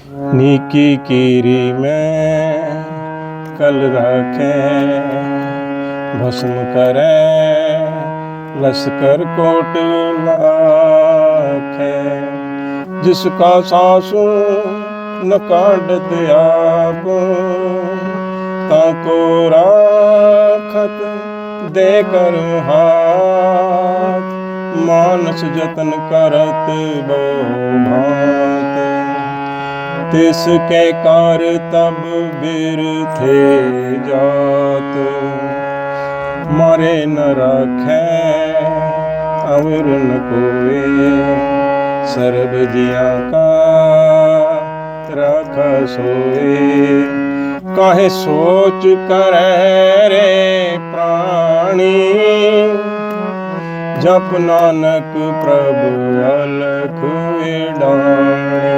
नीकी कीरी में कल रखें, भस्म करें लश्कर कोट लाखें। जिसका सासु न काटत आप, ताको राखत देकर हाथ। मानस जतन करत बो भात, तिसके कार तब बिरथे जात। मारे न राखे अवर न कोई, सर्ब जिया का राखा सोए। काहे सोच करे रे प्राणी, जप नानक प्रभु अलख डाणी।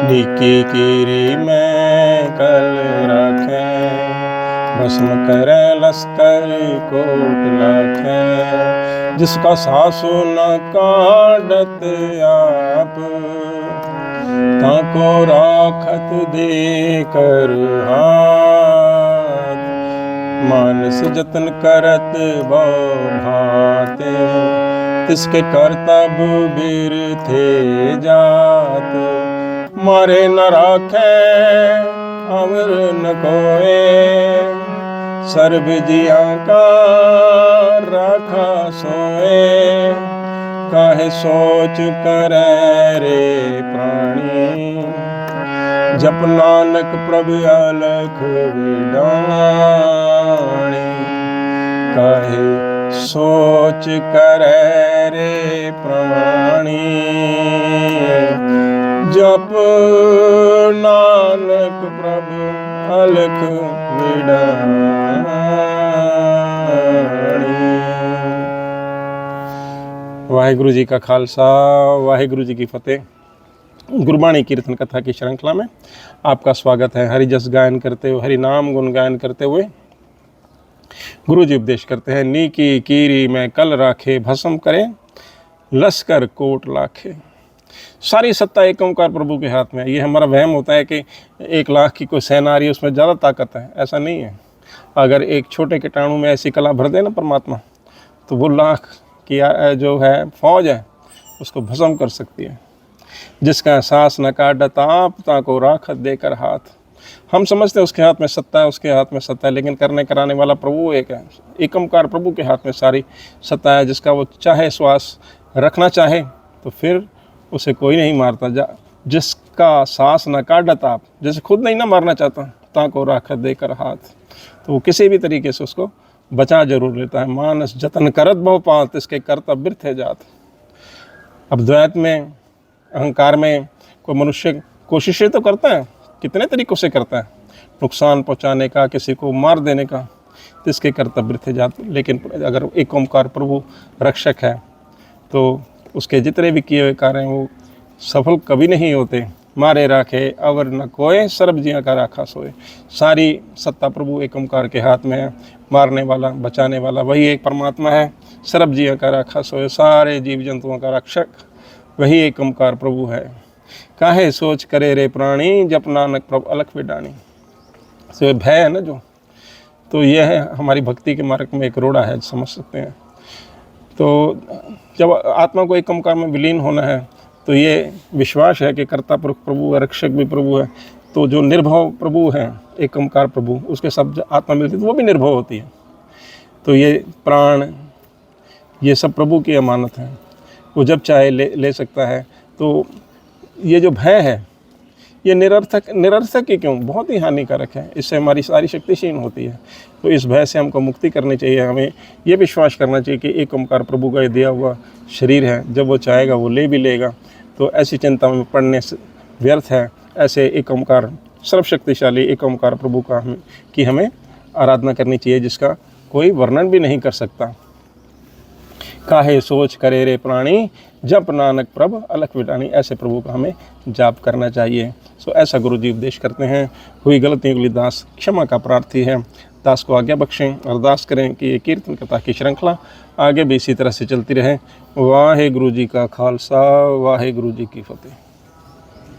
नीकी कीरी में कल रखें, भस्म करे लश्कर कोट लाखें। जिसका सासु न काटत आप, ताको राखत देकर हाथ। मानस जतन करत बो भाते, तिसके करतब बिरथे जात। मारे न राखे अवर न कोए, सर्ब जिया का राखा सोए। काहे सोच करे रे प्राणी, जप नानक प्रभु अलख डाणी। काहे सोच करे रे प्राणी, जप नानक प्रभु अलख डाणी। वाहिगुरु जी का खालसा, वाहिगुरु जी की फतेह। गुरबाणी कीर्तन कथा की श्रृंखला में आपका स्वागत है। हरि जस गायन करते हुए, हरि नाम गुण गायन करते हुए गुरु जी उपदेश करते हैं। नीकी कीरी में कल राखे, भस्म करें लश्कर कोट लाखे। सारी सत्ता एक ओंकार प्रभु के हाथ में है। ये हमारा वहम होता है कि 1 लाख की कोई सेना आ रही है, उसमें ज़्यादा ताकत है। ऐसा नहीं है। अगर एक छोटे कीटाणु में ऐसी कला भर दे ना परमात्मा, तो वो लाख की जो है फौज है, उसको भस्म कर सकती है। जिसका सांस न काटत आप, ताको राखत देकर हाथ। हम समझते हैं उसके हाथ में सत्ता है, उसके हाथ में सत्ता है, लेकिन करने कराने वाला प्रभु एक है। एक ओंकार प्रभु के हाथ में सारी सत्ता है। जिसका वो चाहे श्वास रखना चाहे तो फिर उसे कोई नहीं मारता। जिसका सांस न काटत आप, जैसे खुद नहीं ना मारना चाहता, ताको राखत देकर हाथ, तो वो किसी भी तरीके से उसको बचा जरूर लेता है। मानस जतन करत बहु पात, इसके करतब बिरथे जात। अब द्वैत में, अहंकार में कोई मनुष्य कोशिशें तो करता है, कितने तरीक़ों से करता है, नुकसान पहुंचाने का, किसी को मार देने का, तो इसके करतब बिरथे जात। लेकिन अगर एक ओंकार प्रभु रक्षक है तो उसके जितने भी किए हुए कार्य हैं वो सफल कभी नहीं होते। मारे राखे अवर न कोय, सर्ब जिया का राखा सोए। सारी सत्ता प्रभु एक ओंकार के हाथ में है। मारने वाला, बचाने वाला वही एक परमात्मा है। सर्ब जिया का राखा सोए, सारे जीव जंतुओं का रक्षक वही एक ओंकार प्रभु है। काहे सोच करे रे प्राणी, जप नानक प्रभु अलख डाणी। तो भय है ना जो, तो यह है हमारी भक्ति के मार्ग में एक रोड़ा है, समझ सकते हैं। तो जब आत्मा को एक ओंकार में विलीन होना है, तो ये विश्वास है कि कर्ता पुरुष प्रभु है, रक्षक भी प्रभु है। तो जो निर्भव प्रभु है, एक ओंकार प्रभु, उसके सब आत्मा मिलती है तो वो भी निर्भव होती है। तो ये प्राण, ये सब प्रभु की अमानत है, वो जब चाहे ले सकता है। तो ये जो भय है ये निरर्थक ही क्यों, बहुत ही हानिकारक है। इससे हमारी सारी शक्ति क्षीण होती है। तो इस भय से हमको मुक्ति करनी चाहिए। हमें ये विश्वास करना चाहिए कि एक ओंकार प्रभु का दिया हुआ शरीर है, जब वो चाहेगा वो ले भी लेगा। तो ऐसी चिंता में पड़ने से व्यर्थ है। ऐसे एक ओंकार सर्वशक्तिशाली एक ओंकार प्रभु का हमें आराधना करनी चाहिए, जिसका कोई वर्णन भी नहीं कर सकता। काहे सोच करे रे प्राणी, जप नानक प्रभ अलख डाणी। ऐसे प्रभु का हमें जाप करना चाहिए। सो ऐसा गुरु जी उपदेश करते हैं। हुई गलतियों के लिए दास क्षमा का प्रार्थी है। दास को आज्ञा बख्शें। अरदास करें कि ये कीर्तन कथा की श्रृंखला आगे भी इसी तरह से चलती रहे। वाहे गुरु जी का खालसा, वाहे गुरु जी की फतेह।